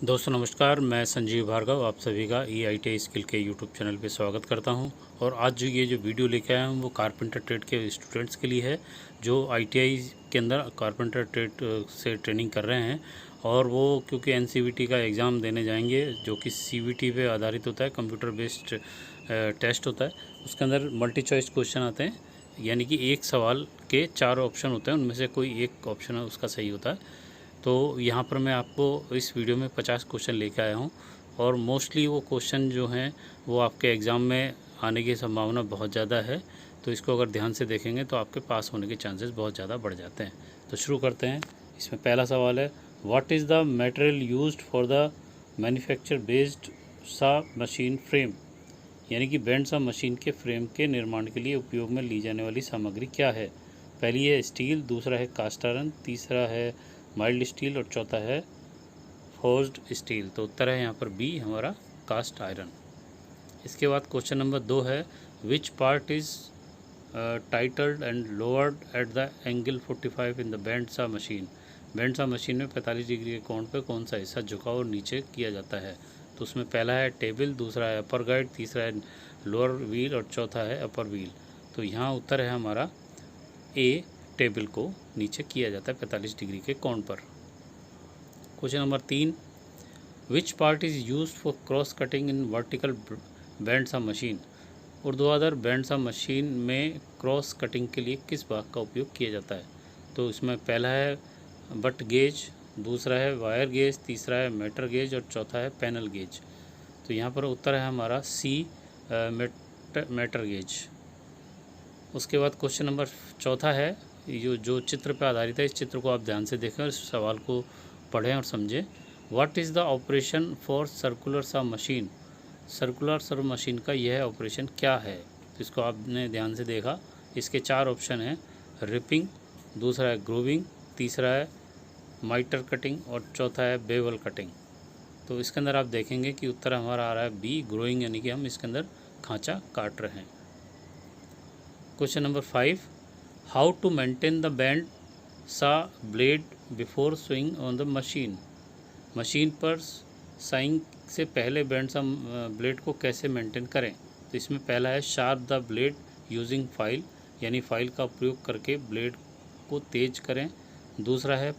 दोस्तों नमस्कार, मैं संजीव भार्गव आप सभी का EITI स्किल के यूट्यूब चैनल पे स्वागत करता हूं। और आज जो वीडियो लेके आया हूं वो कारपेंटर ट्रेड के स्टूडेंट्स के लिए है जो ITI के अंदर कारपेंटर ट्रेड से ट्रेनिंग कर रहे हैं। और वो क्योंकि NCVT का एग्ज़ाम देने जाएंगे जो कि CVT पे आधारित होता है, कंप्यूटर बेस्ड टेस्ट होता है। उसके अंदर मल्टी चॉइस क्वेश्चन आते हैं, यानी कि एक सवाल के 4 ऑप्शन होते हैं, उनमें से कोई एक ऑप्शन है उसका सही होता है। तो यहाँ पर मैं आपको इस वीडियो में 50 क्वेश्चन लेकर आया हूँ और मोस्टली वो क्वेश्चन जो हैं वो आपके एग्ज़ाम में आने की संभावना बहुत ज़्यादा है। तो इसको अगर ध्यान से देखेंगे तो आपके पास होने के चांसेस बहुत ज़्यादा बढ़ जाते हैं। तो शुरू करते हैं। इसमें पहला सवाल है, what is the material used for the manufacture based सा मशीन फ्रेम, यानी कि बैंड सा मशीन के फ्रेम के निर्माण के लिए उपयोग में ली जाने वाली सामग्री क्या है। पहली है स्टील, दूसरा है कास्ट आयरन, तीसरा है माइल्ड स्टील और चौथा है फोर्ज्ड स्टील। तो उत्तर है यहाँ पर बी हमारा कास्ट आयरन। इसके बाद क्वेश्चन नंबर 2 है, विच part is titled and lowered at the angle 45 in the band सा मशीन। बैंड सा मशीन में 45 डिग्री के कोण पे कौन सा हिस्सा झुकाव और नीचे किया जाता है। तो उसमें पहला है टेबल, दूसरा है अपर गाइड, तीसरा है लोअर व्हील और चौथा है अपर व्हील। तो यहाँ उत्तर है हमारा ए, टेबल को नीचे किया जाता है 45 डिग्री के कोण पर। Question number 3, which part is used for cross cutting in vertical band सा मशीन। ऊर्ध्वाधर बैंड सा मशीन में क्रॉस कटिंग के लिए किस भाग का उपयोग किया जाता है। तो इसमें पहला है बट गेज, दूसरा है वायर गेज, तीसरा है मीटर गेज और चौथा है पैनल गेज। तो यहाँ पर उत्तर है हमारा सी, मीटर गेज। उसके बाद क्वेश्चन नंबर 4 है, जो चित्र पर आधारित है, इस चित्र को आप ध्यान से देखें और इस सवाल को पढ़ें और समझें। What is the operation for circular सा मशीन। सर्कुलर सर मशीन का यह ऑपरेशन क्या है। तो इसको आपने ध्यान से देखा। इसके 4 ऑप्शन हैं, रिपिंग, दूसरा है ग्रूविंग, तीसरा है माइटर कटिंग और चौथा है बेवल कटिंग। तो इसके अंदर आप देखेंगे कि उत्तर हमारा आ रहा है बी, ग्रोइंग, यानी कि हम इसके अंदर खांचा काट रहे हैं। Question number 5, how to maintain the band saw blade before swing on the machine. Machine पर साइंग से पहले बैंड सा ब्लेड को कैसे मेंटेन करें। तो इसमें पहला है sharp the blade using file, यानी फाइल का प्रयोग करके ब्लेड को तेज करें। दूसरा है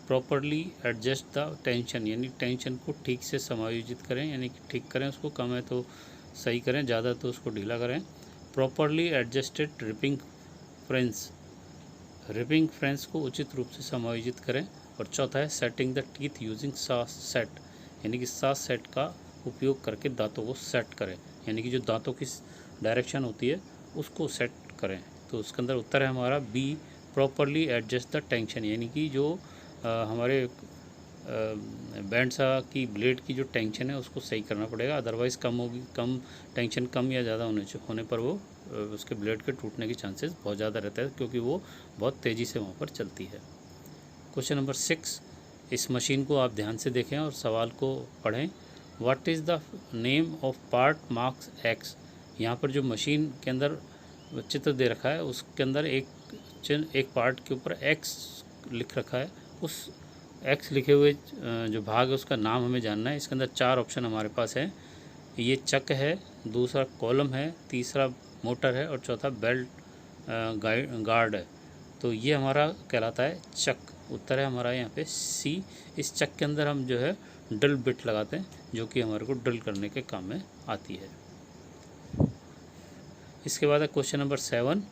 प्रॉपरली एडजस्ट द टेंशन, यानी टेंशन को ठीक से समायोजित करें, यानी कि ठीक करें उसको, कम है तो सही करें, ज़्यादा तो उसको ढीला करें। Properly adjusted ripping French, ripping French को उचित रूप से समायोजित करें। और चौथा है सेटिंग द टीथ यूजिंग सा सेट, यानी कि सा सेट का उपयोग करके दांतों को सेट करें, यानी कि जो दांतों की डायरेक्शन होती है उसको सेट करें। तो उसके अंदर उत्तर है हमारा B, properly adjust the tension, यानी कि जो हमारे बैंड सा की ब्लेड की जो टेंशन है उसको सही करना पड़ेगा, अदरवाइज़ कम होगी, कम टेंशन कम या ज़्यादा होने पर वो उसके ब्लेड के टूटने के चांसेस बहुत ज़्यादा रहता है, क्योंकि वो बहुत तेज़ी से वहाँ पर चलती है। क्वेश्चन नंबर 6, इस मशीन को आप ध्यान से देखें और सवाल को पढ़ें। What is the name of part marks x. यहाँ पर जो मशीन के अंदर चित्र दे रखा है उसके अंदर एक पार्ट के ऊपर एक्स लिख रखा है, उस एक्स लिखे हुए जो भाग है उसका नाम हमें जानना है। इसके अंदर 4 ऑप्शन हमारे पास है, ये चक है, दूसरा कॉलम है, तीसरा मोटर है और चौथा बेल्ट गार्ड है। तो ये हमारा कहलाता है चक। उत्तर है हमारा यहाँ पे सी। इस चक के अंदर हम जो है ड्रिल बिट लगाते हैं, जो कि हमारे को ड्रिल करने के काम में आती है। इसके बाद है question number 7,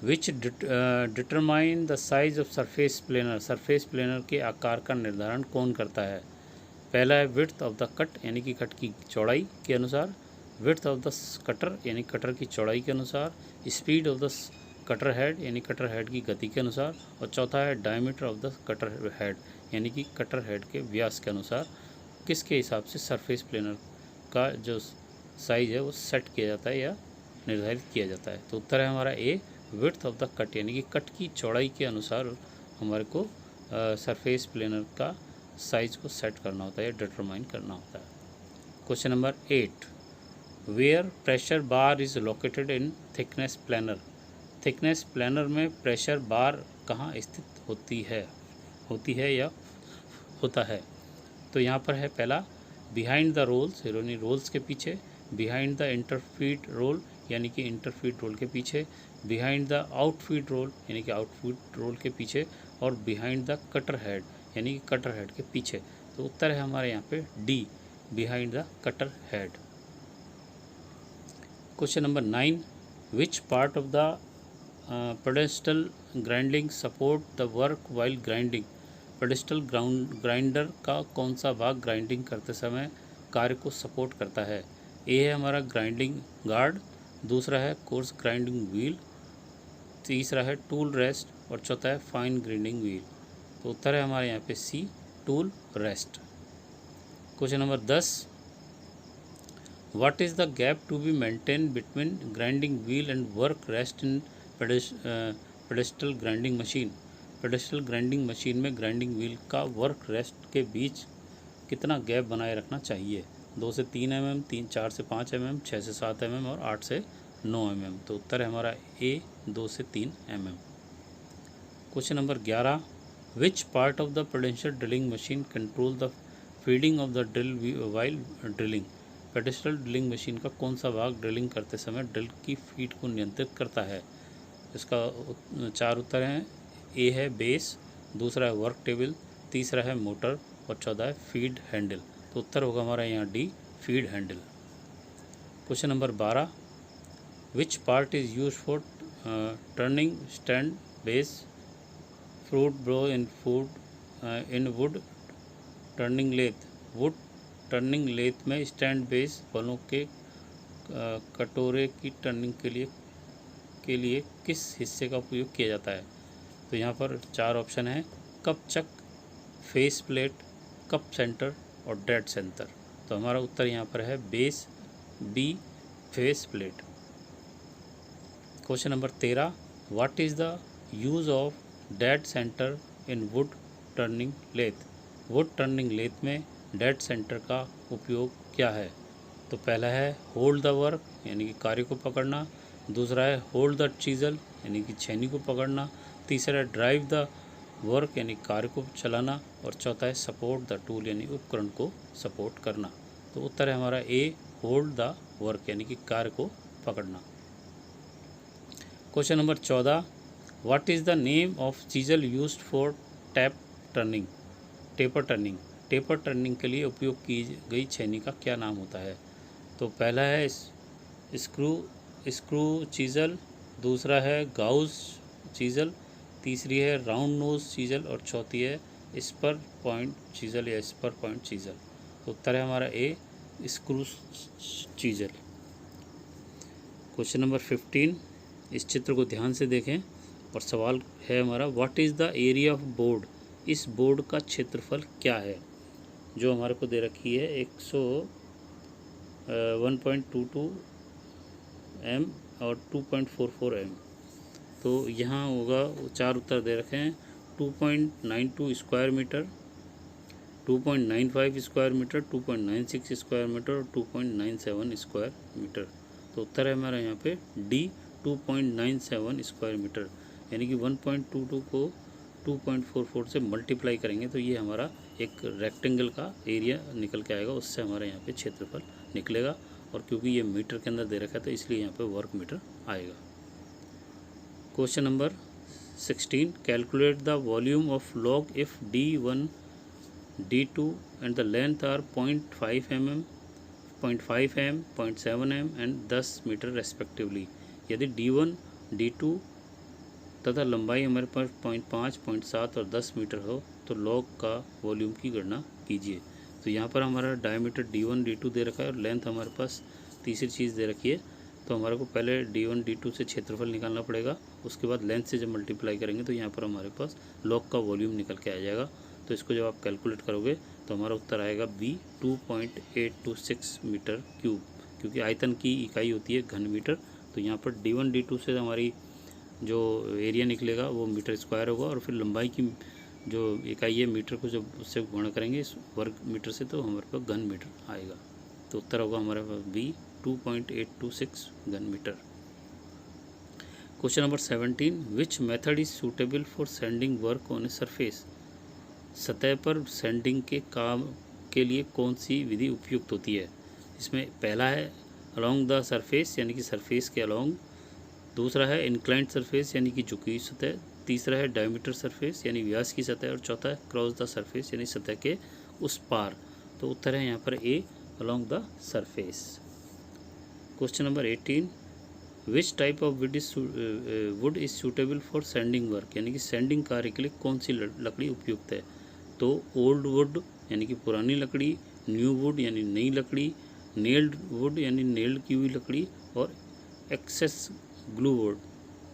which determine the size of surface planar. Surface planar के आकार का निर्धारण कौन करता है। पहला है विड्थ ऑफ द कट, यानी कि कट की चौड़ाई के अनुसार, विड्थ ऑफ द कटर, यानी कटर की चौड़ाई के अनुसार, speed of the cutter head, यानी कटर हेड की गति के अनुसार, और चौथा है diameter of the cutter head, यानी कि कटर हेड के व्यास के अनुसार किसके हिसाब से सरफेस प्लेनर का जो साइज है वो सेट किया जाता है या निर्धारित किया जाता है। तो उत्तर है हमारा A, width of the cut, यानी कि कट की चौड़ाई के अनुसार हमारे को सरफेस प्लेनर का साइज को सेट करना होता है या डिटरमाइन करना होता है। Question number 8, where pressure bar is located in thickness planer. Thickness planer में प्रेशर बार कहाँ स्थित होती है या होता है। तो यहाँ पर है पहला बिहाइंड द रोल्स यानी रोल्स के पीछे, बिहाइंड द इंटरफीड रोल यानी कि इंटरफीड रोल के पीछे, बिहाइंड द आउटफीड रोल यानी कि आउटफीड रोल के पीछे, और बिहाइंड द कटर हेड यानी कि कटर हेड के पीछे। तो उत्तर है हमारे यहाँ पे D, behind the cutter head. Question number 9, which part of the pedestal grinding support the work while grinding. Pedestal grinder का कौन सा भाग ग्राइंडिंग करते समय कार्य को सपोर्ट करता है। ए है हमारा ग्राइंडिंग गार्ड, दूसरा है कोर्स ग्राइंडिंग व्हील, तीसरा है टूल रेस्ट और चौथा है फाइन ग्राइंडिंग व्हील। तो उत्तर है हमारे यहाँ पे C, tool rest. Question number 10, what is the gap to be maintain between grinding wheel and work rest in pedestal grinding machine. Pedestal grinding machine में ग्राइंडिंग व्हील का वर्क रेस्ट के बीच कितना गैप बनाए रखना चाहिए। 2 से 3 mm, 4 से 5 mm, 6 से 7 mm और 8 से 9 mm। तो उत्तर है हमारा ए, 2 से 3 mm। Question number 11, which part of the pedestal drilling machine control the feeding of the drill while drilling. Pedestal drilling machine का कौन सा भाग ड्रिलिंग करते समय ड्रिल की फीड को नियंत्रित करता है। इसका 4 उत्तर हैं। ए है बेस, दूसरा है वर्क टेबल, तीसरा है मोटर और चौथा है फीड हैंडल। तो उत्तर होगा हमारा यहाँ D, feed handle. Question number 12, which part is use for turning stand base fruit bowl in wood turning lathe. Wood turning lathe में स्टैंड बेस फलों के कटोरे की टर्निंग के लिए किस हिस्से का उपयोग किया जाता है। तो यहाँ पर 4 ऑप्शन हैं, cup chuck, face plate, cup centre और डेड सेंटर। तो हमारा उत्तर यहाँ पर है base, B, face plate. Question number 13, what is the use of dead centre in wood turning lathe. Wood turning lathe में डेड सेंटर का उपयोग क्या है। तो पहला है होल्ड द वर्क यानी कि कार्य को पकड़ना, दूसरा है होल्ड द चीज़ल यानी कि छेनी को पकड़ना, तीसरा है ड्राइव द वर्क यानी कार्य को चलाना और चौथा है सपोर्ट द टूल यानी उपकरण को सपोर्ट करना। तो उत्तर है हमारा ए, होल्ड द वर्क यानी कि कार्य को पकड़ना। Question number 14, what is the name of chisel used for taper turning. Taper turning के लिए उपयोग की गई छेनी का क्या नाम होता है। तो पहला है स्क्रू चीज़ल, दूसरा है गाउस चीज़ल, तीसरी है राउंड नोज चीज़ल और चौथी है स्पर पॉइंट चीज़ल या स्पर पॉइंट चीज़ल। तो उत्तर है हमारा ए, स्क्रू चीज़ल। क्वेश्चन नंबर 15, इस चित्र को ध्यान से देखें और सवाल है हमारा, what is the area of board. इस बोर्ड का क्षेत्रफल क्या है। जो हमारे को दे रखी है 1.22 m और 2.44 m। तो यहाँ होगा 4 उत्तर दे रखे हैं, 2.92 square metre, 2.95 square metre, 2.96 square metre और 2.97 स्क्वायर मीटर। तो उत्तर है हमारा यहाँ पे डी, 2.97 स्क्वायर मीटर। यानी कि 1.22 को 2.44 से मल्टीप्लाई करेंगे तो ये हमारा एक रेक्टेंगल का एरिया निकल के आएगा, उससे हमारे यहाँ पे क्षेत्रफल निकलेगा। और क्योंकि ये मीटर के अंदर दे रखा है तो इसलिए यहाँ पे वर्ग मीटर आएगा। Question number 16, calculate the volume of log if D1 D2 and the length are 0.5 mm, 0.5 m, 0.7 m and 10 metre respectively. यदि D1 D2 तथा लंबाई हमारे पास 0.5, 0.7 और 10 मीटर हो तो लॉग का वॉल्यूम की गणना कीजिए। तो यहाँ पर हमारा डायमीटर D1 D2 दे रखा है और लेंथ हमारे पास तीसरी चीज़ दे रखी है। तो हमारे को पहले D1 D2 से क्षेत्रफल निकालना पड़ेगा, उसके बाद लेंथ से जब मल्टीप्लाई करेंगे तो यहाँ पर हमारे पास लॉग का वॉल्यूम निकल के आ जाएगा। तो इसको जब आप कैलकुलेट करोगे तो हमारा उत्तर आएगा बी, 2.826 मीटर क्यूब, क्योंकि आयतन की इकाई होती है घन मीटर। तो यहाँ पर D1 D2 से हमारी जो एरिया निकलेगा वो मीटर स्क्वायर होगा और फिर लंबाई की जो इकाई है मीटर को जब उससे गुणा करेंगे इस वर्ग मीटर से तो हमारे पास घन मीटर आएगा। तो उत्तर होगा हमारे पास बी, 2.826 घन metre. Question number 17, which method is suitable for sanding work on a surface. सतह पर सैंडिंग के काम के लिए कौन सी विधि उपयुक्त होती है? इसमें पहला है अलोंग द सरफेस यानी कि सरफेस के अलोंग, दूसरा है इंक्लाइंड सरफेस यानी कि झुकी हुई सतह, तीसरा है डायमीटर सरफेस यानी व्यास की सतह, और चौथा है क्रॉस द सरफेस यानी सतह के उस पार। तो उत्तर है यहाँ पर A along the surface. Question number 18, which type of wood is suitable for sanding work यानी कि सैंडिंग कार्य के लिए कौन सी लकड़ी उपयुक्त है? तो ओल्ड वुड यानी कि पुरानी लकड़ी, न्यू वुड यानी नई लकड़ी, नेल्ड वुड यानी नेल्ड की हुई लकड़ी, और एक्सेस ग्लू वुड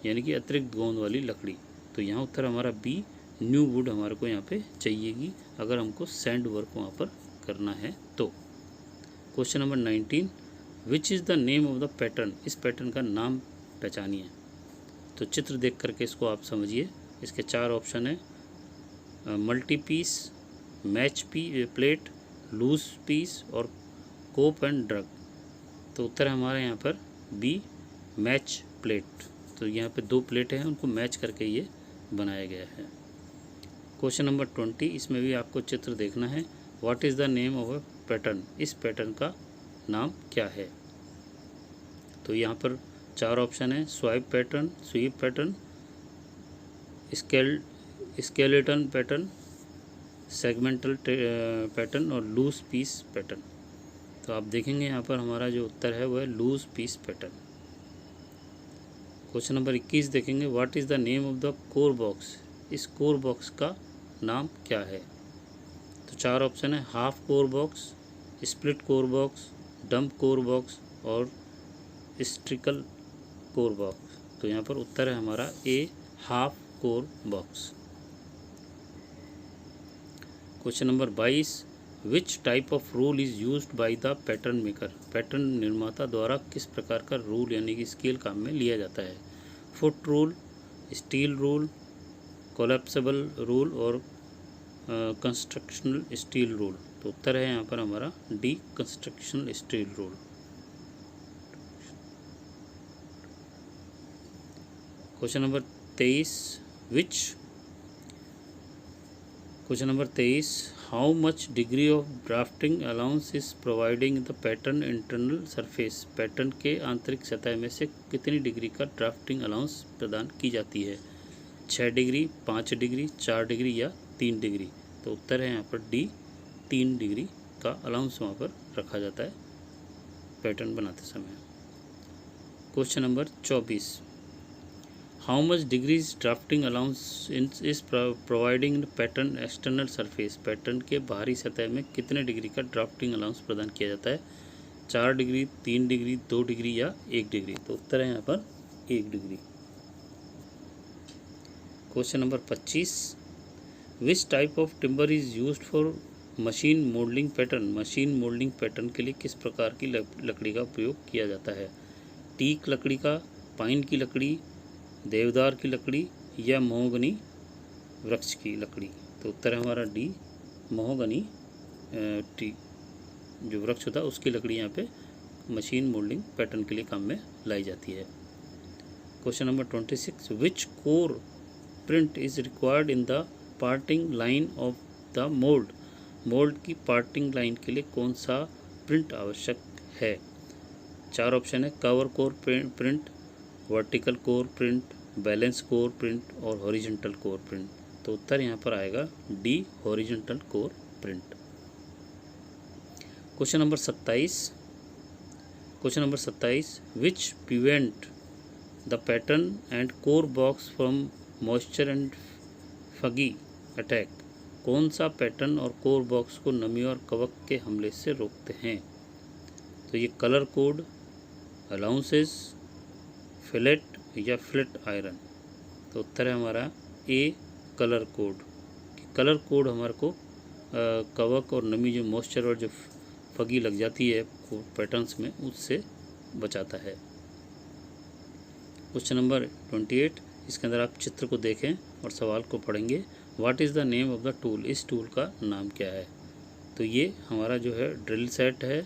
यानी कि अतिरिक्त गोंद वाली लकड़ी। तो यहाँ उत्तर हमारा बी न्यू वुड हमारे को यहाँ पे चाहिएगी अगर हमको सैंड वर्क वहाँ पर करना है तो। Question number 19, which is the name of the pattern, इस पैटर्न का नाम पहचानिए। तो चित्र देख करके इसको आप समझिए। इसके 4 ऑप्शन है, multi piece, match plate, loose piece और कोप एंड ड्रग। तो उत्तर हमारे यहाँ पर बी मैच प्लेट। तो यहाँ पे 2 प्लेटें हैं, उनको मैच करके ये बनाया गया है। क्वेश्चन नंबर 20, इसमें भी आपको चित्र देखना है। What is the name of a pattern, इस पैटर्न का नाम क्या है? तो यहाँ पर 4 ऑप्शन है, swipe pattern, sweep pattern, skeleton pattern, segmental pattern और लूज पीस पैटर्न। तो आप देखेंगे यहाँ पर हमारा जो उत्तर है वह loose piece pattern. Question number 21 देखेंगे, what is the name of the core box, इस कोर बॉक्स का नाम क्या है? तो 4 ऑप्शन है, half core box, split core box, dump core box और स्ट्रिकल कोर बॉक्स। तो यहाँ पर उत्तर है हमारा A half core box. Question number 22, which type of rule is used by the pattern maker, pattern निर्माता द्वारा किस प्रकार का रूल यानी कि स्केल काम में लिया जाता है? Foot rule, steel rule, collapsible rule और कंस्ट्रक्शनल स्टील रूल। तो उत्तर है यहाँ पर हमारा D constructional steel rule. Question number 23, question number 23, how much degree of drafting allowance is providing the pattern internal surface, pattern के आंतरिक सतह में से कितनी डिग्री का ड्राफ्टिंग अलाउंस प्रदान की जाती है? 6 डिग्री, 5 डिग्री, 4 डिग्री या 3 डिग्री। तो उत्तर है यहाँ पर डी 3 डिग्री का अलाउंस वहाँ पर रखा जाता है पैटर्न बनाते समय। Question number 24, how much degrees drafting allowance is providing pattern external surface, pattern के बाहरी सतह में कितने डिग्री का ड्राफ्टिंग अलाउंस प्रदान किया जाता है? 4 डिग्री, 3 डिग्री, 2 डिग्री या 1 डिग्री। तो उत्तर है यहाँ पर 1 degree. Question number 25, which type of timber is used for machine moulding pattern, machine moulding pattern के लिए किस प्रकार की लकड़ी का प्रयोग किया जाता है? टीक लकड़ी का, पाइन की लकड़ी, देवदार की लकड़ी या महोगनी वृक्ष की लकड़ी। तो उत्तर है हमारा डी महोगनी टी जो वृक्ष होता है उसकी लकड़ी यहाँ पे मशीन मोल्डिंग पैटर्न के लिए काम में लाई जाती है। Question number 26, which core print is required in the parting line of the mould, mould की पार्टिंग लाइन के लिए कौन सा प्रिंट आवश्यक है? 4 ऑप्शन है, cover core print, vertical core print, balance core print और हॉरिजॉन्टल कोर प्रिंट। तो उत्तर यहाँ पर आएगा D horizontal core print. Question number 27, which prevent the pattern and core box from moisture and फगी अटैक, कौन सा पैटर्न और कोर बॉक्स को नमी और कवक के हमले से रोकते हैं? तो ये कलर कोड, अलाउंसेस, फिलेट या फ्लिट आयरन। तो उत्तर है हमारा ए कलर कोड। कलर कोड हमारे को कवक और नमी जो मॉइस्चर और जो फगी लग जाती है पैटर्न्स में उससे बचाता है। क्वेश्चन नंबर 28, इसके अंदर आप चित्र को देखें और सवाल को पढ़ेंगे। What is the name of the tool, इस टूल का नाम क्या है? तो ये हमारा जो है ड्रिल सेट है,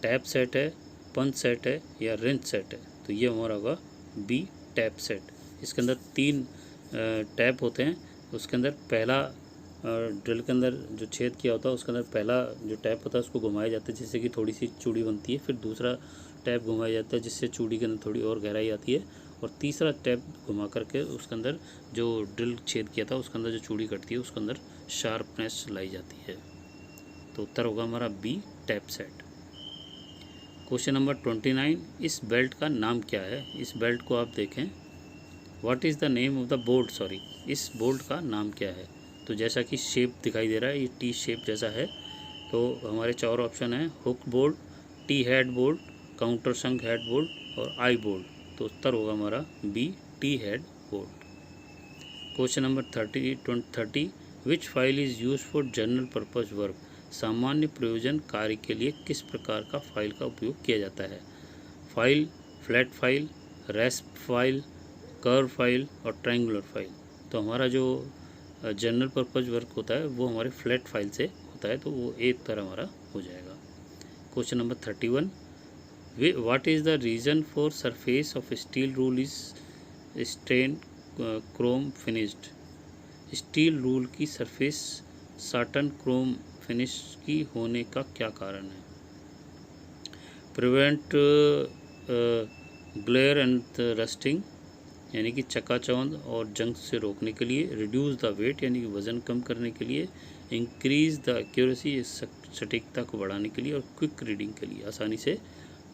टैप सेट है, पंच सेट है या रेंच सेट है। तो ये हमारा होगा बी टैप सेट। इसके अंदर 3 टैप होते हैं। उसके अंदर पहला ड्रिल के अंदर जो छेद किया होता है उसके अंदर पहला जो टैप होता है उसको घुमाया जाता है जिससे कि थोड़ी सी चूड़ी बनती है, फिर दूसरा टैप घुमाया जाता है जिससे चूड़ी के अंदर थोड़ी और गहराई आती है, और तीसरा टैप घुमा करके उसके अंदर जो ड्रिल छेद किया था उसके अंदर जो चूड़ी कटती है उसके अंदर शार्पनेस लाई जाती है। तो उत्तर होगा हमारा B, tap set. Question number 29, इस बेल्ट का नाम क्या है? इस बेल्ट को आप देखें, what is the name of the bolt, sorry, इस बोल्ट का नाम क्या है? तो जैसा कि शेप दिखाई दे रहा है, ये टी शेप जैसा है, तो हमारे 4 ऑप्शन हैं, hook bolt, T head bolt, countersunk head bolt और आई बोल्ट। तो उत्तर होगा हमारा B, T head bolt. Question number 30, which file is use for general purpose work, सामान्य प्रयोजन कार्य के लिए किस प्रकार का फाइल का उपयोग किया जाता है? File, flat file, रेस्प file, curve file और ट्रायंगुलर फाइल। तो हमारा जो जनरल पर्पज वर्क होता है वो हमारे फ्लैट फाइल से होता है, तो वो एक तरह हमारा हो जाएगा। Question number 31, what is the reason for surface of steel rule is satin chrome finished, steel rule की सरफेस साटन क्रोम फिनिश की होने का क्या कारण है? प्रिवेंट ग्लेयर एंड रस्टिंग, यानी कि चकाचौंध और जंग से रोकने के लिए, रिड्यूस द वेट यानी कि वज़न कम करने के लिए, इंक्रीज़ द एक्यूरेसी सटीकता को बढ़ाने के लिए, और क्विक रीडिंग के लिए, आसानी से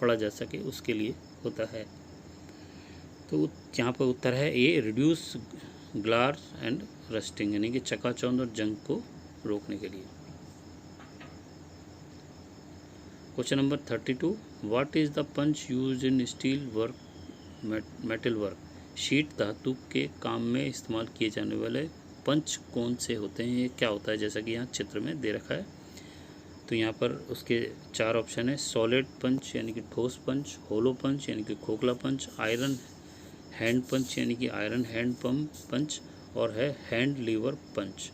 पढ़ा जा सके उसके लिए होता है। तो यहाँ पर उत्तर है A, reduce glare and rusting, यानी कि चकाचौंध और जंग को रोकने के लिए। Question number 32, what is the punch used in steel work metal work, sheet धातु के काम में इस्तेमाल किए जाने वाले पंच कौन से होते हैं, ये क्या होता है? जैसा कि यहाँ चित्र में दे रखा है, तो यहाँ पर उसके 4 ऑप्शन है, सॉलिड पंच यानी कि ठोस पंच, होलो पंच यानी कि खोखला पंच, आयरन हैंड पंच यानी कि आयरन हैंड पंप पंच, और है हैंड लीवर पंच।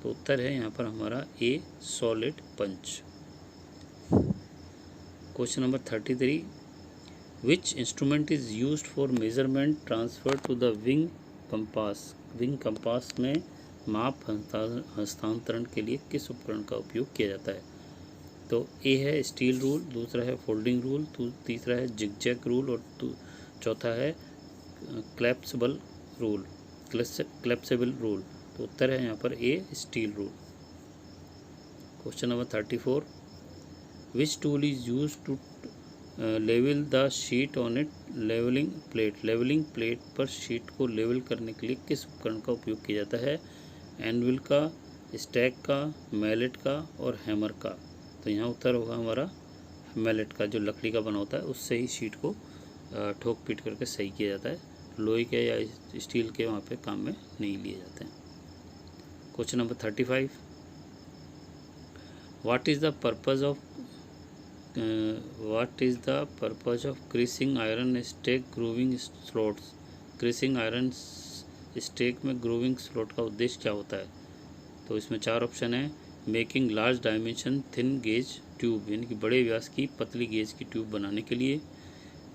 तो उत्तर है यहाँ पर हमारा A, solid punch. Question number 33, which instrument is used for measurement transfer to the wing compass, wing compass में माप हस्तांतरण के लिए किस उपकरण का उपयोग किया जाता है? तो ए है स्टील रूल, दूसरा है फोल्डिंग रूल, तीसरा है जिगजैग रूल और चौथा है क्लैप्सिबल रूल, क्लैप्सिबल रूल। तो उत्तर है यहाँ पर A, steel rule. Question number 34, which tool is use to level the sheet on it levelling plate, levelling plate पर शीट को लेवल करने के लिए किस उपकरण का उपयोग किया जाता है? एनविल का, स्टैक का, मैलेट का और हैमर का। तो यहाँ उत्तर होगा हमारा मैलेट का, जो लकड़ी का बना होता है उससे ही शीट को ठोक पीट करके सही किया जाता है, लोहे के या स्टील के वहाँ पे काम में नहीं लिए जाते हैं। Question number 35, what is the purpose of creasing iron stake grooving slots, creasing iron stake में ग्रूविंग स्लॉट का उद्देश्य क्या होता है? तो इसमें 4 ऑप्शन है, making large dimension thin gauge tube, यानी कि बड़े व्यास की पतली गेज की ट्यूब बनाने के लिए,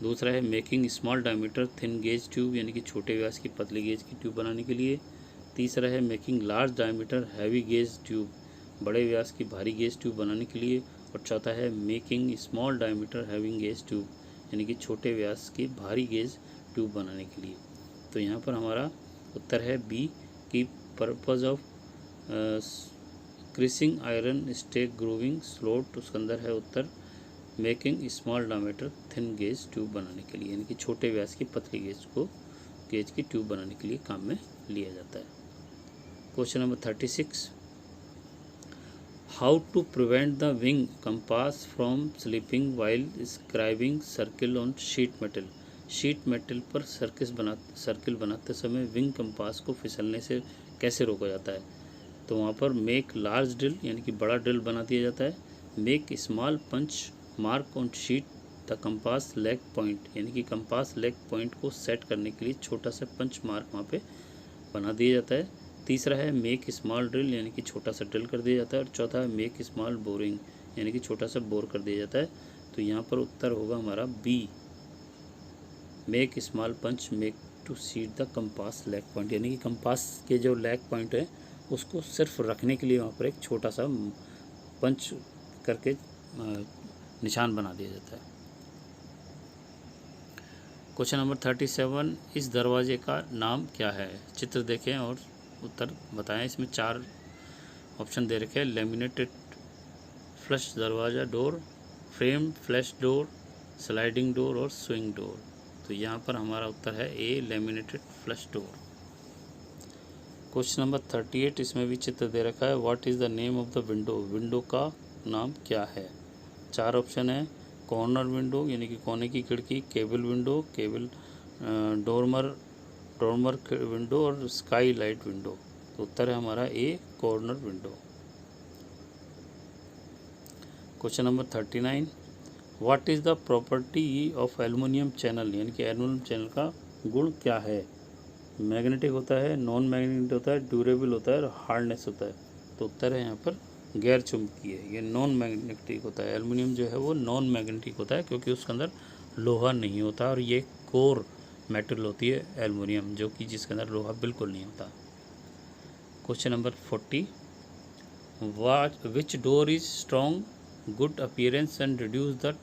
दूसरा है making small diameter thin gauge tube, यानी कि छोटे व्यास की पतली गेज की ट्यूब बनाने के लिए, तीसरा है making large diameter heavy gauge tube, बड़े व्यास की भारी गेज ट्यूब बनाने के लिए, और चौथा है making small diameter heavy gauge tube, यानी कि छोटे व्यास की भारी गेज ट्यूब बनाने के लिए। तो यहाँ पर हमारा उत्तर है बी की purpose of creasing iron stake grooving slot, उसके अंदर है उत्तर making small diameter thin gauge tube बनाने के लिए, यानी कि छोटे व्यास की पतली गेज की ट्यूब बनाने के लिए काम में लिया जाता है। Question number 36, how to prevent the wing compass from slipping while scribing circle on sheet metal, sheet metal पर सर्किल बनाते समय विंग कंपास को फिसलने से कैसे रोका जाता है? तो वहाँ पर मेक लार्ज ड्रिल, यानी कि बड़ा ड्रिल बना दिया जाता है, make small punch mark on sheet the compass leg point, यानी कि कंपास लेग पॉइंट को सेट करने के लिए छोटा सा पंच मार्क वहाँ पे बना दिया जाता है, तीसरा है मेक स्मॉल ड्रिल, यानी कि छोटा सा ड्रिल कर दिया जाता है, और चौथा है मेक स्मॉल बोरिंग, यानी कि छोटा सा बोर कर दिया जाता है। तो यहाँ पर उत्तर होगा हमारा B, make small punch make to seat the compass leg point, यानी कि कंपास के जो लेग पॉइंट है उसको सिर्फ रखने के लिए वहाँ पर एक छोटा सा पंच करके निशान बना दिया जाता है। क्वेश्चन नंबर 37, इस दरवाजे का नाम क्या है? चित्र देखें और उत्तर बताएं। इसमें 4 ऑप्शन दे रखे हैं। लेमिनेटेड फ्लश दरवाज़ा door, frame flash door, sliding door और स्विंग डोर। तो यहाँ पर हमारा उत्तर है A, laminated flush door. Question number 38, इसमें भी चित्र दे रखा है। What is the name of the window? Window का नाम क्या है? 4 ऑप्शन है। कॉर्नर विंडो यानी कि कोने की खिड़की, gable window, gable dormer window और स्काई लाइट विंडो। तो उत्तर है हमारा A, corner window. Question number 39, what is the property of aluminium channel? यानी कि एल्युमिनियम चैनल का गुण क्या है? मैग्नेटिक होता है, नॉन मैग्नेटिक होता है, ड्यूरेबल होता है और हार्डनेस होता है। तो उत्तर है यहाँ पर गैर चुंबकीय। ये नॉन मैग्नेटिक होता है। एल्युमिनियम जो है वो नॉन मैग्नेटिक होता है क्योंकि उसके अंदर लोहा नहीं होता और ये कोर मेटल होती है एल्युमिनियम, जो कि जिसके अंदर लोहा बिल्कुल नहीं होता। Question number 40, which door is strong, good appearance and reduce the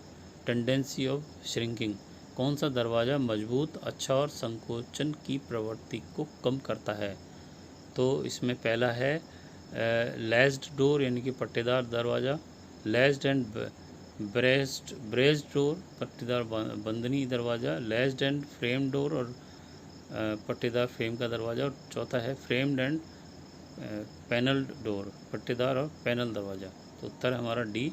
tendency of shrinking? कौन सा दरवाज़ा मजबूत, अच्छा और संकोचन की प्रवृत्ति को कम करता है? तो इसमें पहला है लेस्ड डोर यानी कि पट्टेदार दरवाज़ा, लेस्ड एंड ब्रेस्ड डोर पट्टेदार बंदनी दरवाज़ा, लेस्ड एंड फ्रेम डोर और पट्टेदार फ्रेम का दरवाज़ा, और चौथा है फ्रेम्ड एंड पैनल्ड डोर पट्टेदार और पैनल दरवाज़ा। तो उत्तर है हमारा डी,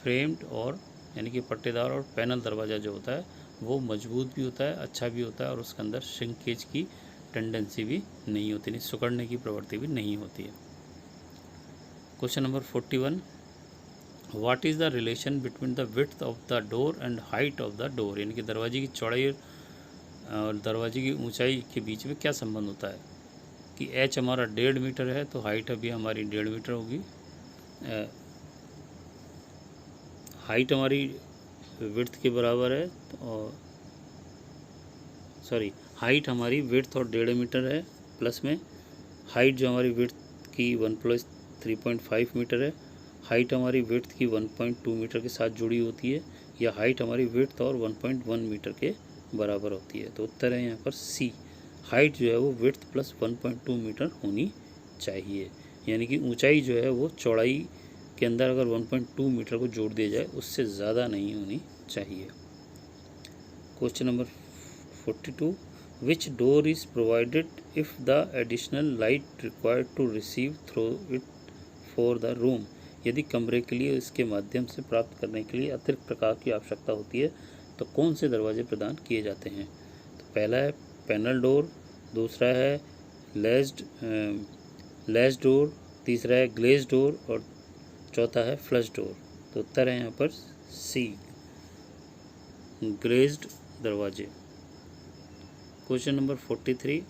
फ्रेम्ड और यानी कि पट्टेदार और पैनल दरवाज़ा जो होता है वो मजबूत भी होता है, अच्छा भी होता है और उसके अंदर श्रिंकेज की टेंडेंसी भी नहीं होती, नहीं सिकुड़ने की प्रवृत्ति भी नहीं होती है। Question number 41, what is the relation between the width of the door and height of the door? यानी कि दरवाजे की चौड़ाई और दरवाजे की ऊंचाई के बीच में क्या संबंध होता है? कि एच हमारा 1.5 मीटर है तो हाइट अभी हमारी 1.5 मीटर होगी। हाइट हमारी विड्थ के बराबर है और हाइट हमारी विड्थ और 1.5 मीटर है, प्लस में हाइट जो हमारी विड्थ की 1 + 3.5 मीटर है, हाइट हमारी विड्थ की 1.2 मीटर के साथ जुड़ी होती है, या हाइट हमारी विड्थ और 1.1 मीटर के बराबर होती है। तो उत्तर है यहाँ पर सी, हाइट जो है वो विड्थ प्लस 1.2 मीटर होनी चाहिए। यानी कि ऊंचाई जो है वो चौड़ाई के अंदर अगर 1.2 मीटर को जोड़ दिया जाए उससे ज़्यादा नहीं होनी चाहिए। Question number 42, which door is provided if the additional light required to receive through it for the room? यदि कमरे के लिए इसके माध्यम से प्राप्त करने के लिए अतिरिक्त प्रकाश की आवश्यकता होती है तो कौन से दरवाजे प्रदान किए जाते हैं? तो पहला है पैनल डोर, दूसरा है लेस्ड डोर, तीसरा है ग्लेज डोर और चौथा है फ्लश डोर। तो उत्तर है यहाँ पर सी, ग्लेज्ड दरवाजे। Question number 43,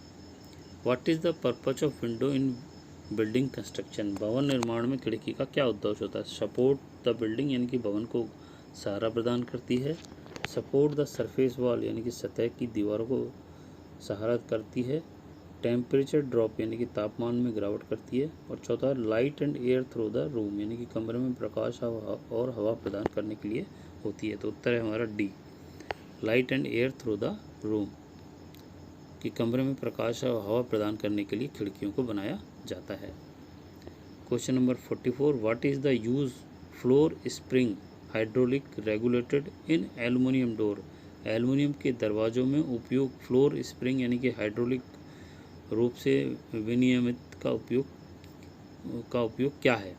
what is the purpose of window in building construction? भवन निर्माण में खिड़की का क्या उद्देश्य होता है? सपोर्ट द बिल्डिंग यानी कि भवन को सहारा प्रदान करती है, सपोर्ट द सरफेस वॉल यानी कि सतह की दीवारों को सहारा करती है, टेम्परेचर ड्रॉप यानी कि तापमान में गिरावट करती है, और चौथा light and air through the room यानी कि कमरे में प्रकाश और हवा प्रदान करने के लिए होती है। तो उत्तर है हमारा D, light and air through the room, कि कमरे में प्रकाश और हवा प्रदान करने के लिए खिड़कियों को बनाया जाता है। Question number 44, what is the use floor spring hydraulic regulated in aluminium door? Aluminium के दरवाज़ों में उपयोग फ्लोर स्प्रिंग यानी कि हाइड्रोलिक रूप से विनियमित का उपयोग क्या है?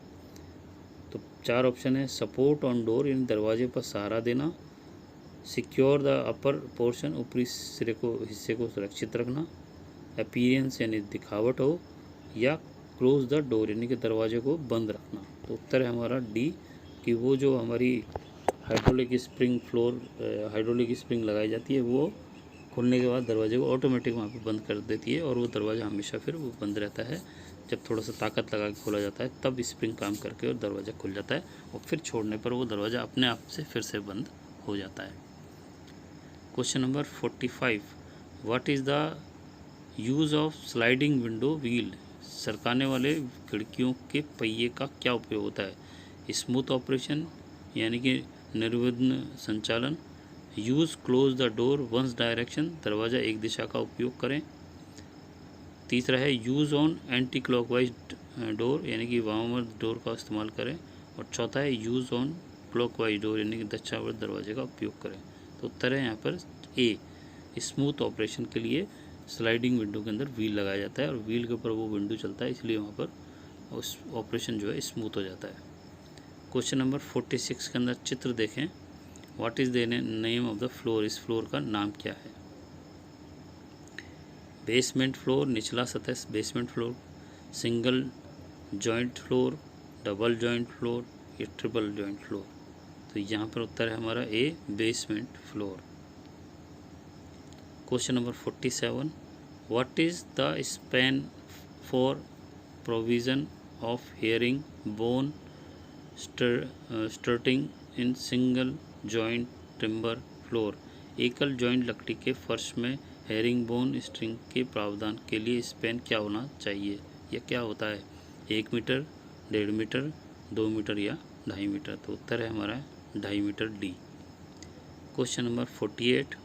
तो 4 ऑप्शन है। सपोर्ट ऑन डोर यानी दरवाजे पर सहारा देना, सिक्योर द अपर पोर्शन ऊपरी हिस्से को सुरक्षित रखना, अपीयरेंस यानी दिखावट हो, या क्लोज द डोर यानी कि दरवाजे को बंद रखना। तो उत्तर है हमारा डी, कि वो जो हमारी हाइड्रोलिक स्प्रिंग लगाई जाती है वो खुलने के बाद दरवाजे को ऑटोमेटिक वहाँ पे बंद कर देती है और वो दरवाज़ा हमेशा फिर वो बंद रहता है। जब थोड़ा सा ताकत लगा के खोला जाता है तब स्प्रिंग काम करके और दरवाज़ा खुल जाता है, और फिर छोड़ने पर वो दरवाज़ा अपने आप से फिर से बंद हो जाता है। Question number 45, what is the use of sliding window wheel? सरकाने वाले खिड़कियों के पहिए का क्या उपयोग होता है? स्मूथ ऑपरेशन यानी कि निर्विघ्न संचालन। Use close the door once direction, दरवाज़ा एक दिशा का उपयोग करें। तीसरा है use on anticlockwise door यानी कि वामावर्त डोर का इस्तेमाल करें। और चौथा है यूज़ ऑन क्लॉकवाइज डोर यानी कि दक्षिणावर्त दरवाजे का उपयोग करें। तो उत्तर है यहाँ पर ए। स्मूथ ऑपरेशन के लिए स्लाइडिंग विंडो के अंदर व्हील लगाया जाता है और व्हील के ऊपर वो विंडो चलता है, इसलिए वहाँ पर उस ऑपरेशन जो है स्मूथ हो जाता है। क्वेश्चन नंबर 46 के अंदर चित्र देखें। What is the name of the floor, इस फ्लोर का नाम क्या है? बेसमेंट फ्लोर, निचला सतह basement floor, single joint floor, double joint floor या ट्रिपल जॉइंट फ्लोर। तो यहाँ पर उत्तर है हमारा A, basement floor. Question number 47, what is the span for provision of herring bone strutting in single joint timber floor. एकल joint लकड़ी के फर्श में हेयरिंग बोन स्ट्रिंग के प्रावधान के लिए स्पैन क्या होना चाहिए या क्या होता है? 1 मीटर, 1.5 मीटर, 2 मीटर या 2.5 मीटर। तो उत्तर है हमारा 2.5 मीटर डी। क्वेश्चन नंबर 48,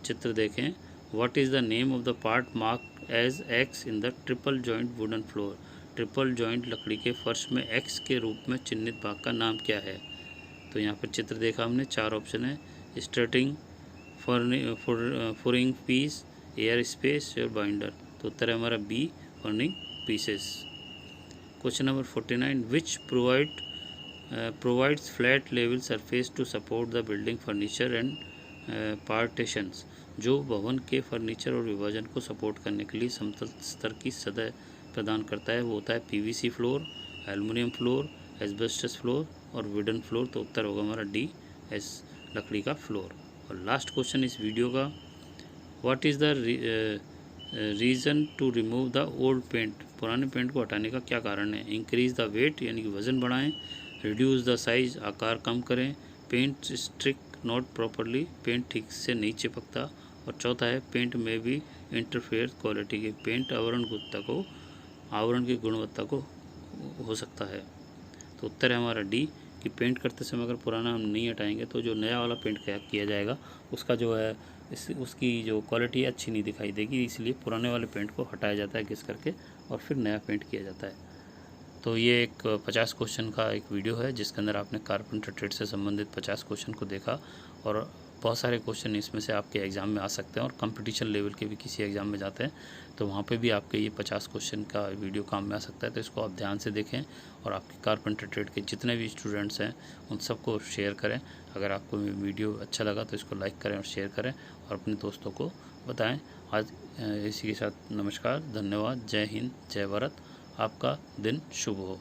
चित्र देखें। What is the name of the part mark as X in the triple joint wooden floor. Triple joint लकड़ी के फर्श में एक्स के रूप में चिन्हित भाग का नाम क्या है? तो यहाँ पर चित्र देखा हमने, 4 ऑप्शन है। Strutting, furring piece, air space और बाइंडर। तो उत्तर है हमारा B, furring pieces. Question number 49, which provides flat level surface to support the building furniture and partitions. जो भवन के फर्नीचर और विभाजन को सपोर्ट करने के लिए समतल स्तर की सतह प्रदान करता है, वो होता है PVC floor, aluminium floor, asbestos floor और वुडन फ्लोर। तो उत्तर होगा हमारा डी, एस, लकड़ी का फ्लोर। और लास्ट क्वेश्चन इस वीडियो का, what is the reason to remove the old paint. पुराने पेंट को हटाने का क्या कारण है? इंक्रीज़ द वेट यानी कि वज़न बढ़ाएं, रिड्यूस द साइज़, आकार कम करें, paint stick not properly, paint ठीक से नहीं चिपकता। और चौथा है पेंट में भी इंटरफेयर क्वालिटी के, पेंट आवरण की गुणवत्ता को हो सकता है। तो उत्तर है हमारा डी कि पेंट करते समय अगर पुराना हम नहीं हटाएंगे तो जो नया वाला पेंट किया जाएगा उसका जो है उसकी जो क्वालिटी है अच्छी नहीं दिखाई देगी, इसलिए पुराने वाले पेंट को हटाया जाता है घिस करके और फिर नया पेंट किया जाता है। तो ये एक 50 क्वेश्चन का एक वीडियो है जिसके अंदर आपने कारपेंटर ट्रेड से संबंधित 50 क्वेश्चन को देखा और बहुत सारे क्वेश्चन इसमें से आपके एग्ज़ाम में आ सकते हैं और कंपटीशन लेवल के भी किसी एग्ज़ाम में जाते हैं तो वहाँ पे भी आपके ये 50 क्वेश्चन का वीडियो काम में आ सकता है। तो इसको आप ध्यान से देखें और आपके कारपेंटर ट्रेड के जितने भी स्टूडेंट्स हैं उन सबको शेयर करें। अगर आपको वीडियो अच्छा लगा तो इसको लाइक करें और शेयर करें और अपने दोस्तों को बताएँ। आज इसी के साथ नमस्कार, धन्यवाद, जय हिंद, जय भारत। आपका दिन शुभ हो।